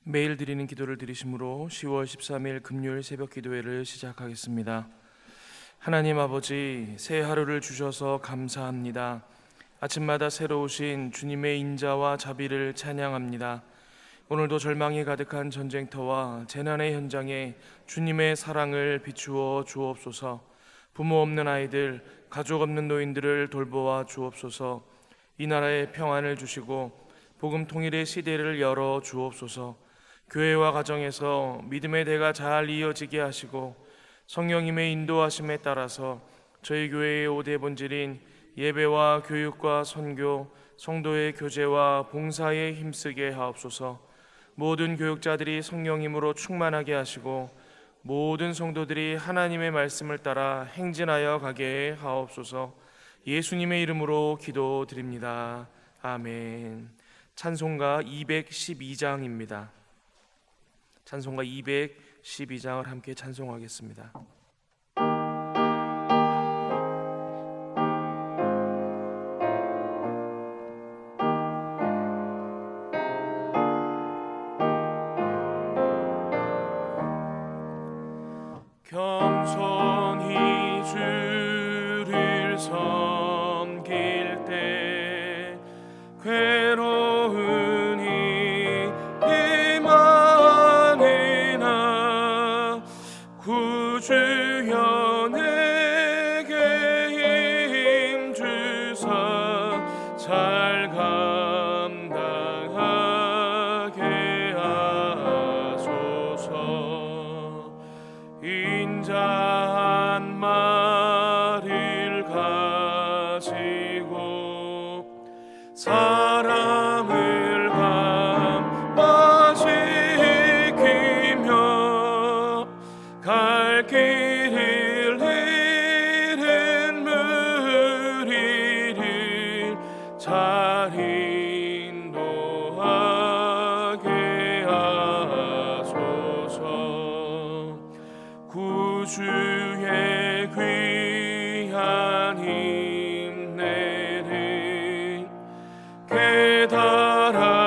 매일 드리는 기도를 드리심으로 10월 13일 금요일 새벽 기도회를 시작하겠습니다. 하나님 아버지, 새 하루를 주셔서 감사합니다. 아침마다 새로우신 주님의 인자와 자비를 찬양합니다. 오늘도 절망이 가득한 전쟁터와 재난의 현장에 주님의 사랑을 비추어 주옵소서. 부모 없는 아이들, 가족 없는 노인들을 돌보아 주옵소서. 이 나라에 평안을 주시고 복음 통일의 시대를 열어 주옵소서. 교회와 가정에서 믿음의 대가 잘 이어지게 하시고 성령님의 인도하심에 따라서 저희 교회의 5대 본질인 예배와 교육과 선교, 성도의 교제와 봉사에 힘쓰게 하옵소서. 모든 교육자들이 성령님으로 충만하게 하시고 모든 성도들이 하나님의 말씀을 따라 행진하여 가게 하옵소서. 예수님의 이름으로 기도드립니다. 아멘. 찬송가 212장입니다. 찬송가 212장을 함께 찬송하겠습니다. 겸손히 주를 섬길 때 괴로운 구주여 내게 힘주사 잘 감당하게 하소서. 인자 한 마리를 가지고 사람을 감화시키며 갈 길을 잃은 무리를 잘 인도하게 하소서. 구주의 귀한 힘내를 깨달아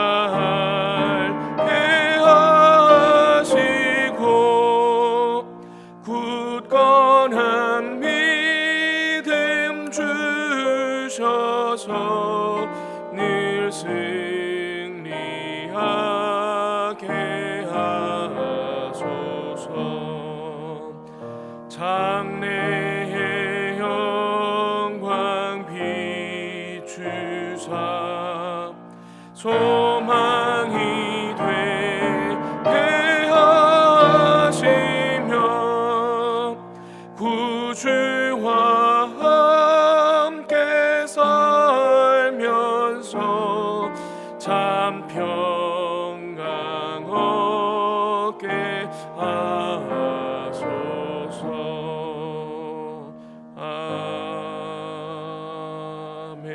굳건한 믿음 주셔서 늘 승리하게 하소서. 장래의 영광 비추사 소망이 되게 하시며 구주와 함께 살면서 참 평강 얻게 하소서. 아멘.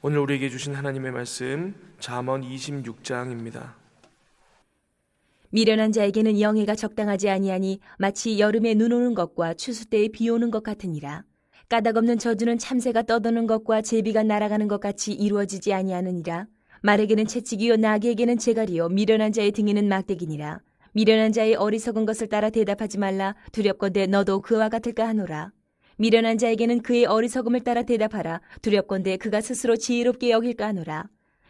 오늘 우리에게 주신 하나님의 말씀 잠언 26장입니다. 미련한 자에게는 영예가 적당하지 아니하니 마치 여름에 눈 오는 것과 추수 때에 비 오는 것 같으니라. 까닭없는 저주는 참새가 떠도는 것과 제비가 날아가는 것 같이 이루어지지 아니하느니라. 말에게는 채찍이요 나귀에게는 재갈이요 미련한 자의 등에는 막대기니라. 미련한 자의 어리석은 것을 따라 대답하지 말라. 두렵건대 너도 그와 같을까 하노라. 미련한 자에게는 그의 어리석음을 따라 대답하라. 두렵건대 그가 스스로 지혜롭게 여길까 하노라.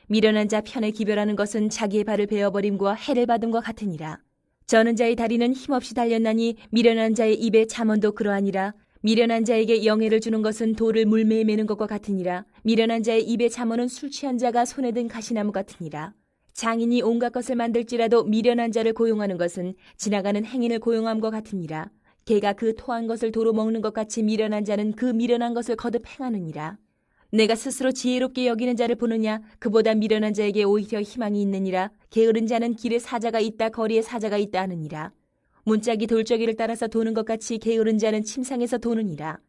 미련한 자 편에 기별하는 것은 자기의 발을 베어버림과 해를 받음과 같으니라. 저는 자의 다리는 힘없이 달렸나니 미련한 자의 입에 잠언도 그러하니라. 미련한 자에게 영예를 주는 것은 돌을 물매에 매는 것과 같으니라. 미련한 자의 입에 잠언은 술 취한 자가 손에 든 가시나무 같으니라. 장인이 온갖 것을 만들지라도 미련한 자를 고용하는 것은 지나가는 행인을 고용함과 같으니라. 개가 그 토한 것을 도로 먹는 것 같이 미련한 자는 그 미련한 것을 거듭 행하느니라. 내가 스스로 지혜롭게 여기는 자를 보느냐? 그보다 미련한 자에게 오히려 희망이 있느니라. 게으른 자는 길에 사자가 있다 거리에 사자가 있다 하느니라. 문짝이 돌저기를 따라서 도는 것 같이 게으른 자는 침상에서 도느니라.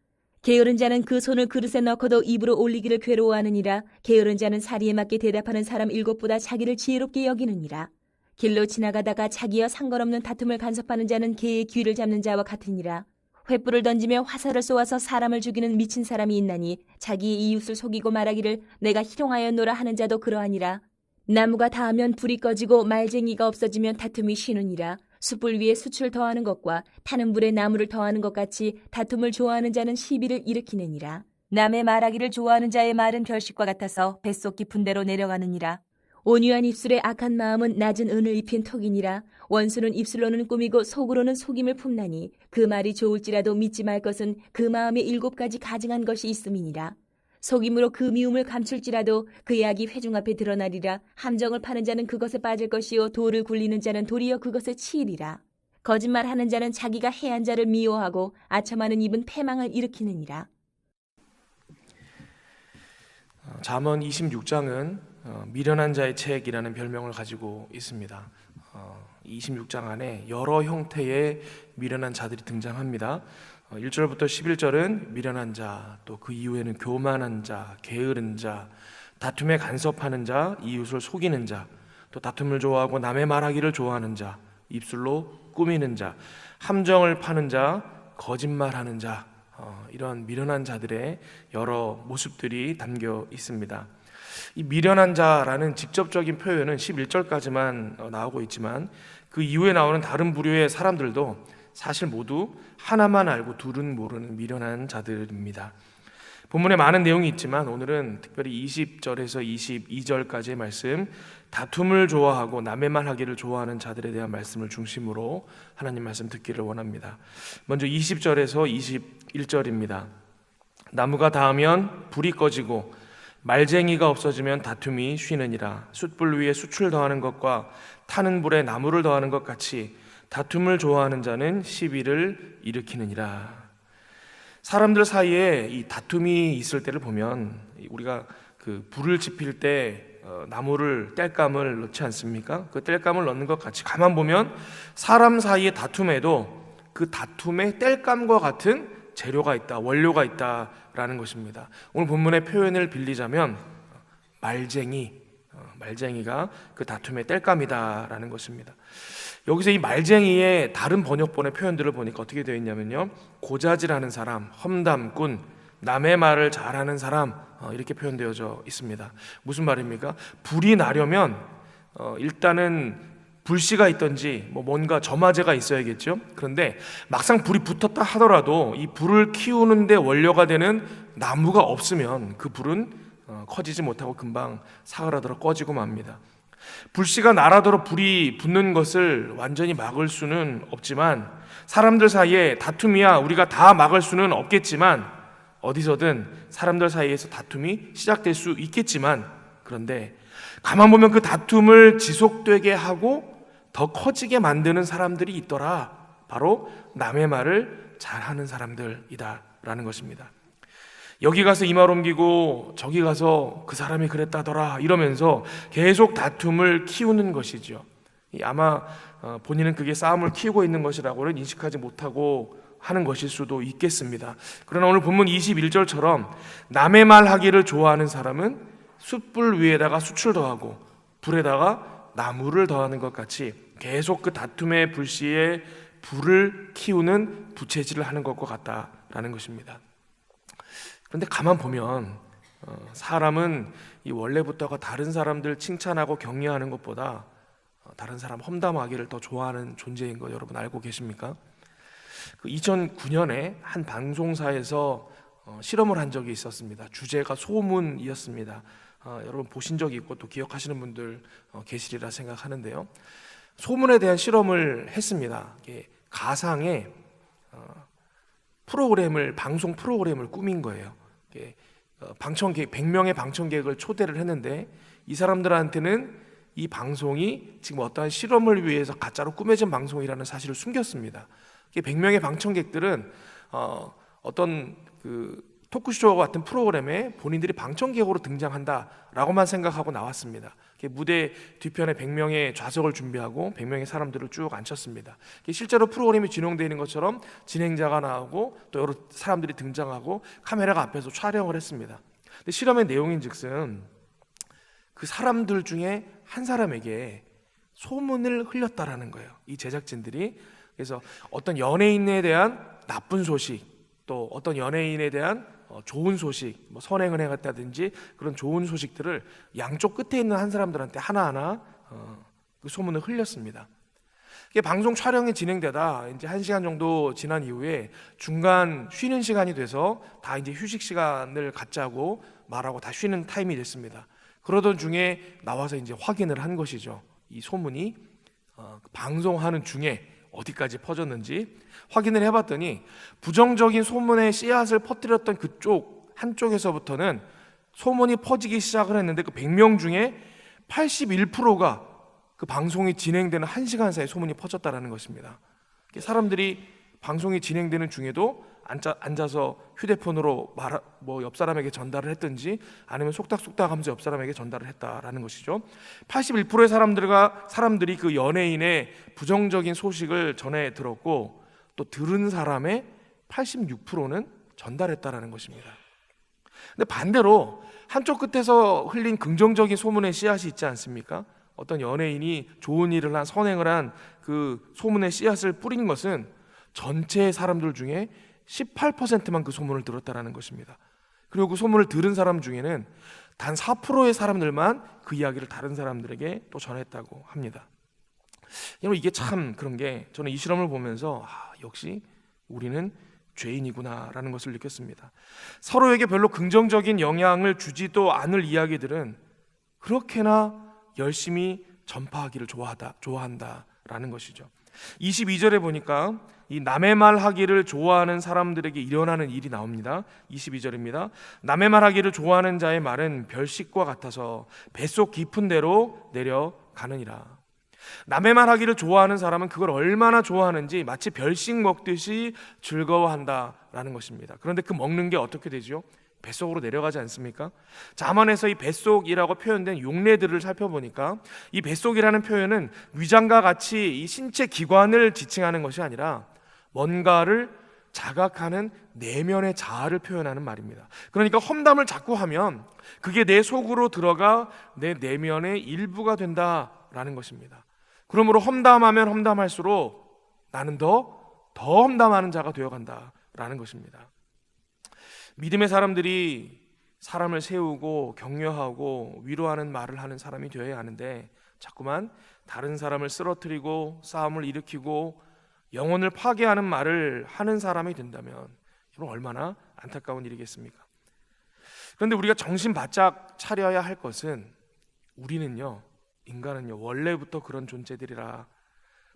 게으른 자는 그 손을 그릇에 넣고도 입으로 올리기를 괴로워하느니라. 게으른 자는 사리에 맞게 대답하는 사람 7보다 자기를 지혜롭게 여기느니라. 길로 지나가다가 자기와 상관없는 다툼을 간섭하는 자는 개의 귀를 잡는 자와 같으니라. 횃불을 던지며 화살을 쏘아서 사람을 죽이는 미친 사람이 있나니 자기의 이웃을 속이고 말하기를 내가 희롱하였노라 하는 자도 그러하니라. 나무가 닿으면 불이 꺼지고 말쟁이가 없어지면 다툼이 쉬느니라. 숯불 위에 숯을 더하는 것과 타는 불에 나무를 더하는 것 같이 다툼을 좋아하는 자는 시비를 일으키느니라. 남의 말하기를 좋아하는 자의 말은 별식과 같아서 뱃속 깊은 데로 내려가느니라. 온유한 입술에 악한 마음은 낮은 은을 입힌 턱이니라. 원수는 입술로는 꾸미고 속으로는 속임을 품나니 그 말이 좋을지라도 믿지 말 것은 그 마음에 7가지 가증한 것이 있음이니라. 속임으로 그 미움을 감출지라도 그의 악이 회중 앞에 드러나리라. 함정을 파는 자는 그것에 빠질 것이요 돌을 굴리는 자는 도리어 그것에 치이리라. 거짓말하는 자는 자기가 해한 자를 미워하고 아첨하는 입은 패망을 일으키느니라. 잠언 26장은 미련한 자의 책이라는 별명을 가지고 있습니다. 26장 안에 여러 형태의 미련한 자들이 등장합니다. 1절부터 11절은 미련한 자, 또 그 이후에는 교만한 자, 게으른 자, 다툼에 간섭하는 자, 이웃을 속이는 자, 또 다툼을 좋아하고 남의 말하기를 좋아하는 자, 입술로 꾸미는 자, 함정을 파는 자, 거짓말하는 자, 이런 미련한 자들의 여러 모습들이 담겨 있습니다. 이 미련한 자라는 직접적인 표현은 11절까지만 나오고 있지만 그 이후에 나오는 다른 부류의 사람들도 사실 모두 하나만 알고 둘은 모르는 미련한 자들입니다. 본문에 많은 내용이 있지만 오늘은 특별히 20절에서 22절까지의 말씀, 다툼을 좋아하고 남의 말 하기를 좋아하는 자들에 대한 말씀을 중심으로 하나님 말씀 듣기를 원합니다. 먼저 20절에서 21절입니다. 나무가 닿으면 불이 꺼지고 말쟁이가 없어지면 다툼이 쉬느니라. 숯불 위에 숯을 더하는 것과 타는 불에 나무를 더하는 것 같이 다툼을 좋아하는 자는 시비를 일으키느니라. 사람들 사이에 이 다툼이 있을 때를 보면 우리가 그 불을 지필 때 나무를 땔감을 넣지 않습니까? 그 땔감을 넣는 것 같이 가만 보면 사람 사이의 다툼에도 그 다툼의 땔감과 같은 재료가 있다, 원료가 있다라는 것입니다. 오늘 본문의 표현을 빌리자면 말쟁이가 그 다툼의 땔감이다라는 것입니다. 여기서 이 말쟁이의 다른 번역본의 표현들을 보니까 어떻게 되어 있냐면요, 고자질하는 사람, 험담꾼, 남의 말을 잘하는 사람, 이렇게 표현되어져 있습니다. 무슨 말입니까? 불이 나려면 일단은 불씨가 있든지 뭔가 점화제가 있어야겠죠. 그런데 막상 불이 붙었다 하더라도 이 불을 키우는 데 원료가 되는 나무가 없으면 그 불은 커지지 못하고 금방 사그라들어 꺼지고 맙니다. 불씨가 날아들어 불이 붙는 것을 완전히 막을 수는 없지만, 사람들 사이에 다툼이야 우리가 다 막을 수는 없겠지만, 어디서든 사람들 사이에서 다툼이 시작될 수 있겠지만, 그런데 가만 보면 그 다툼을 지속되게 하고 더 커지게 만드는 사람들이 있더라. 바로 남의 말을 잘하는 사람들이다 라는 것입니다. 여기 가서 이 말 옮기고 저기 가서 그 사람이 그랬다더라 이러면서 계속 다툼을 키우는 것이죠. 아마 본인은 그게 싸움을 키우고 있는 것이라고는 인식하지 못하고 하는 것일 수도 있겠습니다. 그러나 오늘 본문 21절처럼 남의 말 하기를 좋아하는 사람은 숯불 위에다가 숯을 더하고 불에다가 나무를 더하는 것 같이 계속 그 다툼의 불씨에 불을 키우는 부채질을 하는 것과 같다라는 것입니다. 그런데 가만 보면 사람은 이 원래부터가 다른 사람들 칭찬하고 격려하는 것보다 다른 사람 험담하기를 더 좋아하는 존재인 거 여러분 알고 계십니까? 2009년에 한 방송사에서 실험을 한 적이 있었습니다. 주제가 소문이었습니다. 여러분 보신 적이 있고 또 기억하시는 분들 계시리라 생각하는데요. 소문에 대한 실험을 했습니다. 가상의 방송 프로그램을 꾸민 거예요. 100명의 방청객을 초대를 했는데 이 사람들한테는 이 방송이 지금 어떠한 실험을 위해서 가짜로 꾸며진 방송이라는 사실을 숨겼습니다. 100명의 방청객들은 어떤 토크쇼 같은 프로그램에 본인들이 방청객으로 등장한다라고만 생각하고 나왔습니다. 무대 뒤편에 100명의 좌석을 준비하고 100명의 사람들을 쭉 앉혔습니다. 실제로 프로그램이 진행되는 것처럼 진행자가 나오고 또 여러 사람들이 등장하고 카메라가 앞에서 촬영을 했습니다. 근데 실험의 내용인즉슨 그 사람들 중에 한 사람에게 소문을 흘렸다라는 거예요. 이 제작진들이. 그래서 어떤 연예인에 대한 나쁜 소식, 또 어떤 연예인에 대한 좋은 소식, 뭐 선행을 해갔다든지 그런 좋은 소식들을 양쪽 끝에 있는 한 사람들한테 하나하나 그 소문을 흘렸습니다. 이게 방송 촬영이 진행되다 이제 1시간 정도 지난 이후에 중간 쉬는 시간이 돼서 다 이제 휴식 시간을 갖자고 말하고 다 쉬는 타임이 됐습니다. 그러던 중에 나와서 이제 확인을 한 것이죠. 이 소문이 방송하는 중에 어디까지 퍼졌는지 확인을 해봤더니 부정적인 소문의 씨앗을 퍼뜨렸던 그쪽 한쪽에서부터는 소문이 퍼지기 시작을 했는데 그 100명 중에 81%가 그 방송이 진행되는 1시간 사이에 소문이 퍼졌다라는 것입니다. 사람들이 방송이 진행되는 중에도 앉아서 휴대폰으로 뭐 옆 사람에게 전달을 했든지 아니면 속닥속닥 하면서 옆 사람에게 전달을 했다라는 것이죠. 81%의 사람들이 그 연예인의 부정적인 소식을 전해 들었고 또 들은 사람의 86%는 전달했다라는 것입니다. 근데 반대로 한쪽 끝에서 흘린 긍정적인 소문의 씨앗이 있지 않습니까? 어떤 연예인이 좋은 일을 한 선행을 한 그 소문의 씨앗을 뿌린 것은 전체 사람들 중에 18%만 그 소문을 들었다라는 것입니다. 그리고 그 소문을 들은 사람 중에는 단 4%의 사람들만 그 이야기를 다른 사람들에게 또 전했다고 합니다. 여러분 이게 참 그런 게 저는 이 실험을 보면서 역시 우리는 죄인이구나라는 것을 느꼈습니다. 서로에게 별로 긍정적인 영향을 주지도 않을 이야기들은 그렇게나 열심히 전파하기를 좋아한다라는 것이죠. 22절에 보니까 이 남의 말 하기를 좋아하는 사람들에게 일어나는 일이 나옵니다. 22절입니다. 남의 말 하기를 좋아하는 자의 말은 별식과 같아서 뱃속 깊은 데로 내려가느니라. 남의 말 하기를 좋아하는 사람은 그걸 얼마나 좋아하는지 마치 별식 먹듯이 즐거워한다라는 것입니다. 그런데 그 먹는 게 어떻게 되죠? 뱃속으로 내려가지 않습니까? 자만에서 이 뱃속이라고 표현된 용례들을 살펴보니까 이 뱃속이라는 표현은 위장과 같이 이 신체 기관을 지칭하는 것이 아니라 뭔가를 자각하는 내면의 자아를 표현하는 말입니다. 그러니까 험담을 자꾸 하면 그게 내 속으로 들어가 내 내면의 일부가 된다라는 것입니다. 그러므로 험담하면 험담할수록 나는 더 험담하는 자가 되어간다라는 것입니다. 믿음의 사람들이 사람을 세우고 격려하고 위로하는 말을 하는 사람이 되어야 하는데 자꾸만 다른 사람을 쓰러뜨리고 싸움을 일으키고 영혼을 파괴하는 말을 하는 사람이 된다면 여러분 얼마나 안타까운 일이겠습니까? 그런데 우리가 정신 바짝 차려야 할 것은 우리는요, 인간은요 원래부터 그런 존재들이라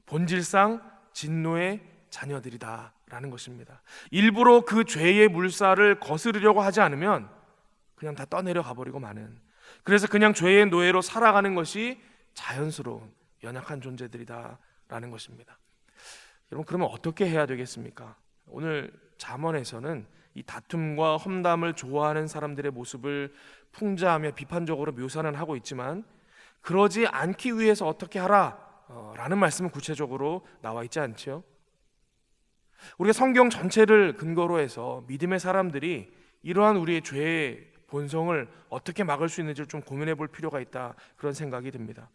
본질상 진노의 자녀들이다 라는 것입니다. 일부러 그 죄의 물살을 거스르려고 하지 않으면 그냥 다 떠내려 가버리고 마는, 그래서 그냥 죄의 노예로 살아가는 것이 자연스러운 연약한 존재들이다 라는 것입니다. 여러분 그러면 어떻게 해야 되겠습니까? 오늘 잠언에서는 이 다툼과 험담을 좋아하는 사람들의 모습을 풍자하며 비판적으로 묘사는 하고 있지만 그러지 않기 위해서 어떻게 하라 라는 말씀은 구체적으로 나와 있지 않죠. 우리가 성경 전체를 근거로 해서 믿음의 사람들이 이러한 우리의 죄의 본성을 어떻게 막을 수 있는지를 좀 고민해 볼 필요가 있다, 그런 생각이 듭니다.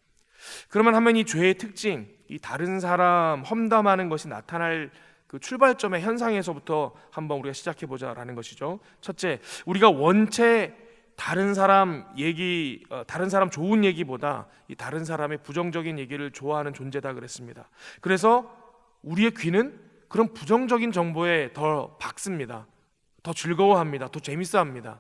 그러면 하면 이 죄의 특징, 이 다른 사람 험담하는 것이 나타날 그 출발점의 현상에서부터 한번 우리가 시작해 보자라는 것이죠. 첫째, 우리가 원체 다른 사람 좋은 얘기보다 이 다른 사람의 부정적인 얘기를 좋아하는 존재다 그랬습니다. 그래서 우리의 귀는 그런 부정적인 정보에 더 박습니다. 더 즐거워합니다. 더 재밌어합니다.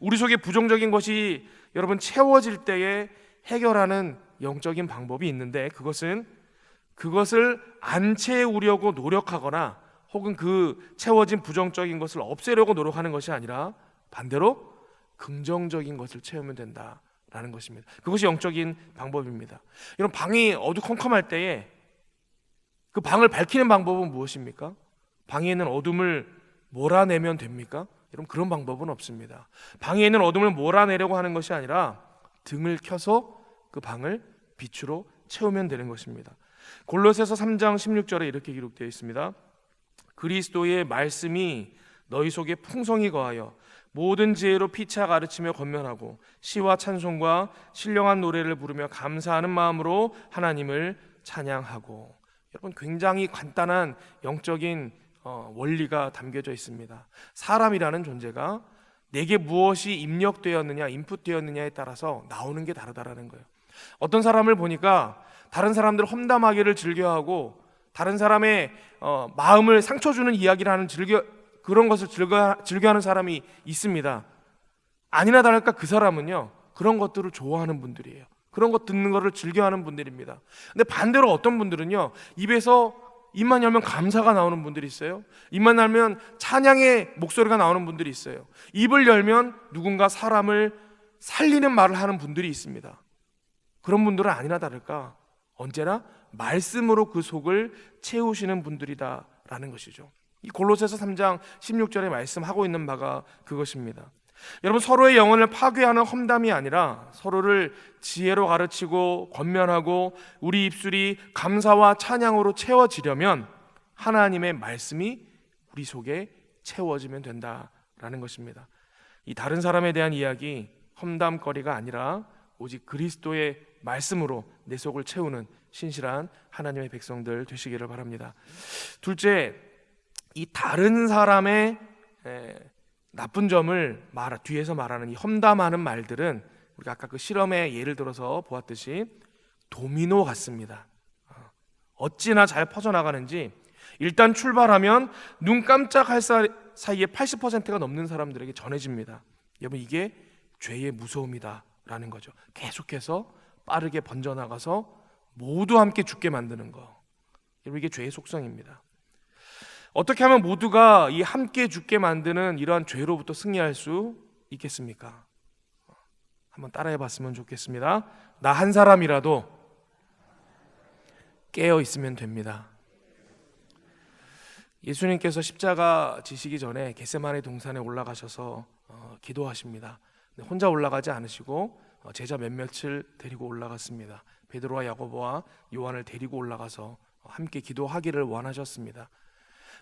우리 속에 부정적인 것이 여러분 채워질 때에 해결하는 영적인 방법이 있는데 그것을 안 채우려고 노력하거나 혹은 그 채워진 부정적인 것을 없애려고 노력하는 것이 아니라 반대로 긍정적인 것을 채우면 된다라는 것입니다. 그것이 영적인 방법입니다. 여러분 방이 어두컴컴할 때에 그 방을 밝히는 방법은 무엇입니까? 방에 있는 어둠을 몰아내면 됩니까? 여러분 그런 방법은 없습니다. 방에 있는 어둠을 몰아내려고 하는 것이 아니라 등을 켜서 그 방을 빛으로 채우면 되는 것입니다. 골로새서 3장 16절에 이렇게 기록되어 있습니다. 그리스도의 말씀이 너희 속에 풍성히 거하여 모든 지혜로 피차 가르치며 권면하고 시와 찬송과 신령한 노래를 부르며 감사하는 마음으로 하나님을 찬양하고. 여러분 굉장히 간단한 영적인 원리가 담겨져 있습니다. 사람이라는 존재가 내게 무엇이 입력되었느냐, 인풋되었느냐에 따라서 나오는 게 다르다라는 거예요. 어떤 사람을 보니까 다른 사람들 험담하기를 즐겨하고 다른 사람의 마음을 상처 주는 이야기를 하는 그런 것을 즐겨하는 사람이 있습니다. 아니나 다를까 그 사람은요, 그런 것들을 좋아하는 분들이에요. 그런 것 듣는 것을 즐겨하는 분들입니다. 근데 반대로 어떤 분들은요, 입만 열면 감사가 나오는 분들이 있어요. 입만 열면 찬양의 목소리가 나오는 분들이 있어요. 입을 열면 누군가 사람을 살리는 말을 하는 분들이 있습니다. 그런 분들은 아니나 다를까 언제나 말씀으로 그 속을 채우시는 분들이다라는 것이죠. 이 골로새서 3장 16절에 말씀하고 있는 바가 그것입니다. 여러분, 서로의 영혼을 파괴하는 험담이 아니라 서로를 지혜로 가르치고 권면하고 우리 입술이 감사와 찬양으로 채워지려면 하나님의 말씀이 우리 속에 채워지면 된다라는 것입니다. 이 다른 사람에 대한 이야기, 험담거리가 아니라 오직 그리스도의 말씀으로 내 속을 채우는 신실한 하나님의 백성들 되시기를 바랍니다. 둘째, 이 다른 사람의 나쁜 점을 뒤에서 말하는 이 험담하는 말들은 우리가 아까 그 실험의 예를 들어서 보았듯이 도미노 같습니다. 어찌나 잘 퍼져나가는지 일단 출발하면 눈 깜짝할 사이에 80%가 넘는 사람들에게 전해집니다. 여러분, 이게 죄의 무서움이다라는 거죠. 계속해서 빠르게 번져나가서 모두 함께 죽게 만드는 거. 여러분, 이게 죄의 속성입니다. 어떻게 하면 모두가 이 함께 죽게 만드는 이러한 죄로부터 승리할 수 있겠습니까? 한번 따라해 봤으면 좋겠습니다. 나 한 사람이라도 깨어 있으면 됩니다. 예수님께서 십자가 지시기 전에 겟세마네 동산에 올라가셔서 기도하십니다. 혼자 올라가지 않으시고 제자 몇몇을 데리고 올라갔습니다. 베드로와 야고보와 요한을 데리고 올라가서 함께 기도하기를 원하셨습니다.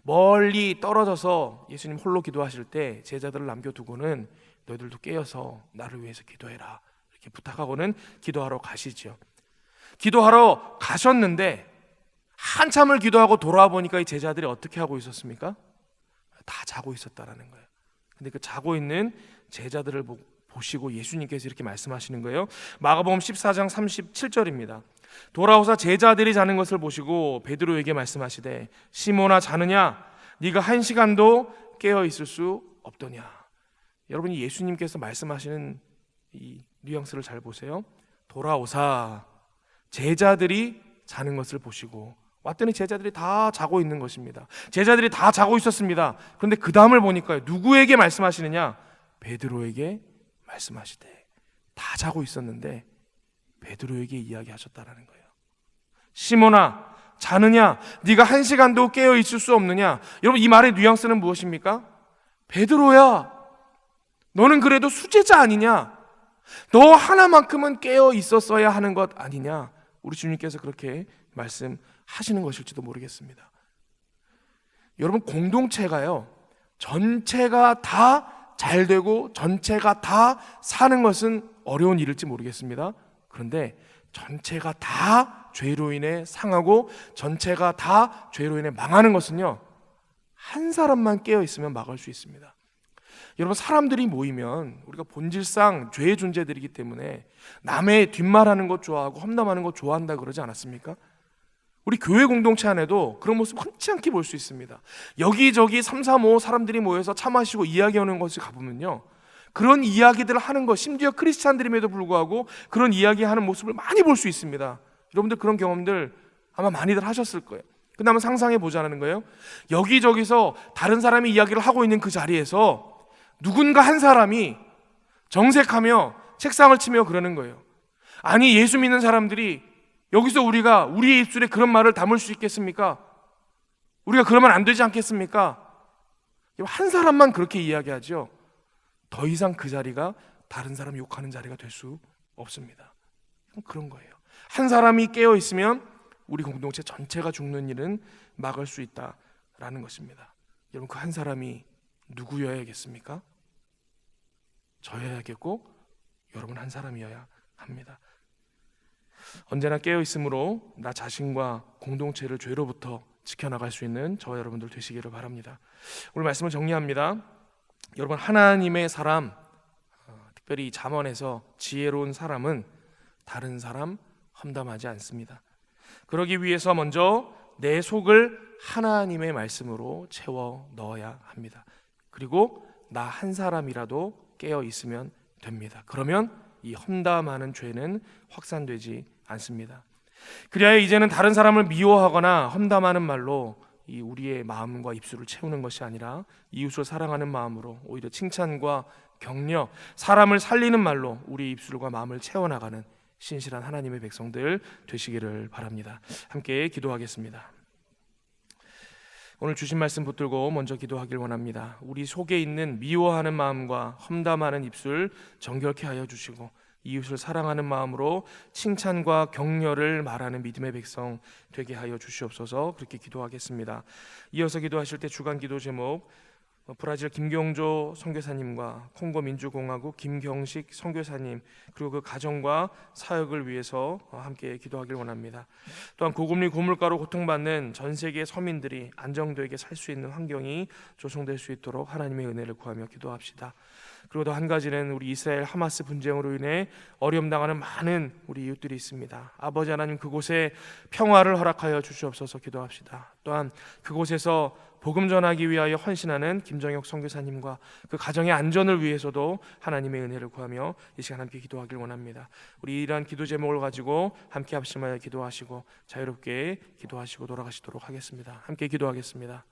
멀리 떨어져서 예수님 홀로 기도하실 때 제자들을 남겨두고는 너희들도 깨어서 나를 위해서 기도해라 이렇게 부탁하고는 기도하러 가시죠. 기도하러 가셨는데 한참을 기도하고 돌아와 보니까 이 제자들이 어떻게 하고 있었습니까? 다 자고 있었다라는 거예요. 근데 그 자고 있는 제자들을 보시고 예수님께서 이렇게 말씀하시는 거예요. 마가복음 14장 37절입니다. 돌아오사 제자들이 자는 것을 보시고 베드로에게 말씀하시되 시몬아, 자느냐? 네가 한 시간도 깨어 있을 수 없더냐? 여러분이 예수님께서 말씀하시는 이 뉘앙스를 잘 보세요. 돌아오사 제자들이 자는 것을 보시고 왔더니 제자들이 다 자고 있는 것입니다. 제자들이 다 자고 있었습니다. 그런데 그 다음을 보니까 누구에게 말씀하시느냐? 베드로에게 말씀하시되, 다 자고 있었는데 베드로에게 이야기하셨다라는 거예요. 시몬아, 자느냐? 네가 한 시간도 깨어 있을 수 없느냐? 여러분, 이 말의 뉘앙스는 무엇입니까? 베드로야, 너는 그래도 수제자 아니냐? 너 하나만큼은 깨어 있었어야 하는 것 아니냐? 우리 주님께서 그렇게 말씀하시는 것일지도 모르겠습니다. 여러분, 공동체가요, 전체가 다 잘 되고 전체가 다 사는 것은 어려운 일일지 모르겠습니다. 그런데 전체가 다 죄로 인해 상하고 전체가 다 죄로 인해 망하는 것은요, 한 사람만 깨어 있으면 막을 수 있습니다. 여러분, 사람들이 모이면 우리가 본질상 죄의 존재들이기 때문에 남의 뒷말하는 것 좋아하고 험담하는 것 좋아한다 그러지 않았습니까? 우리 교회 공동체 안에도 그런 모습 흔치 않게 볼 수 있습니다. 여기저기 3, 4, 5 사람들이 모여서 차 마시고 이야기하는 것을 가보면요, 그런 이야기들을 하는 것, 심지어 크리스찬들임에도 불구하고 그런 이야기하는 모습을 많이 볼 수 있습니다. 여러분들 그런 경험들 아마 많이들 하셨을 거예요. 근데 한번 상상해 보자는 거예요. 여기저기서 다른 사람이 이야기를 하고 있는 그 자리에서 누군가 한 사람이 정색하며 책상을 치며 그러는 거예요. 아니, 예수 믿는 사람들이 여기서 우리가 우리의 입술에 그런 말을 담을 수 있겠습니까? 우리가 그러면 안 되지 않겠습니까? 한 사람만 그렇게 이야기하죠. 더 이상 그 자리가 다른 사람 욕하는 자리가 될 수 없습니다. 그런 거예요. 한 사람이 깨어 있으면 우리 공동체 전체가 죽는 일은 막을 수 있다라는 것입니다. 여러분, 그 한 사람이 누구여야겠습니까? 저여야겠고 여러분 한 사람이어야 합니다. 언제나 깨어 있으므로 나 자신과 공동체를 죄로부터 지켜나갈 수 있는 저와 여러분들 되시기를 바랍니다. 오늘 말씀을 정리합니다. 여러분, 하나님의 사람, 특별히 잠언에서 지혜로운 사람은 다른 사람 험담하지 않습니다. 그러기 위해서 먼저 내 속을 하나님의 말씀으로 채워 넣어야 합니다. 그리고 나 한 사람이라도 깨어 있으면 됩니다. 그러면 이 험담하는 죄는 확산되지 않습니다. 그래야 이제는 다른 사람을 미워하거나 험담하는 말로 이 우리의 마음과 입술을 채우는 것이 아니라 이웃을 사랑하는 마음으로 오히려 칭찬과 격려, 사람을 살리는 말로 우리 입술과 마음을 채워나가는 신실한 하나님의 백성들 되시기를 바랍니다. 함께 기도하겠습니다. 오늘 주신 말씀 붙들고 먼저 기도하길 원합니다. 우리 속에 있는 미워하는 마음과 험담하는 입술 정결케 하여 주시고 이웃을 사랑하는 마음으로 칭찬과 격려를 말하는 믿음의 백성 되게 하여 주시옵소서. 그렇게 기도하겠습니다. 이어서 기도하실 때 주간 기도 제목, 브라질 김경조 선교사님과 콩고 민주공화국 김경식 선교사님, 그리고 그 가정과 사역을 위해서 함께 기도하길 원합니다. 또한 고금리 고물가로 고통받는 전 세계 서민들이 안정되게 살 수 있는 환경이 조성될 수 있도록 하나님의 은혜를 구하며 기도합시다. 그리고 또 한 가지는 우리 이스라엘 하마스 분쟁으로 인해 어려움 당하는 많은 우리 이웃들이 있습니다. 아버지 하나님, 그곳에 평화를 허락하여 주시옵소서 기도합시다. 또한 그곳에서 복음 전하기 위하여 헌신하는 김정혁 선교사님과 그 가정의 안전을 위해서도 하나님의 은혜를 구하며 이 시간 함께 기도하길 원합니다. 우리 이러한 기도 제목을 가지고 함께 합심하여 기도하시고 자유롭게 기도하시고 돌아가시도록 하겠습니다. 함께 기도하겠습니다.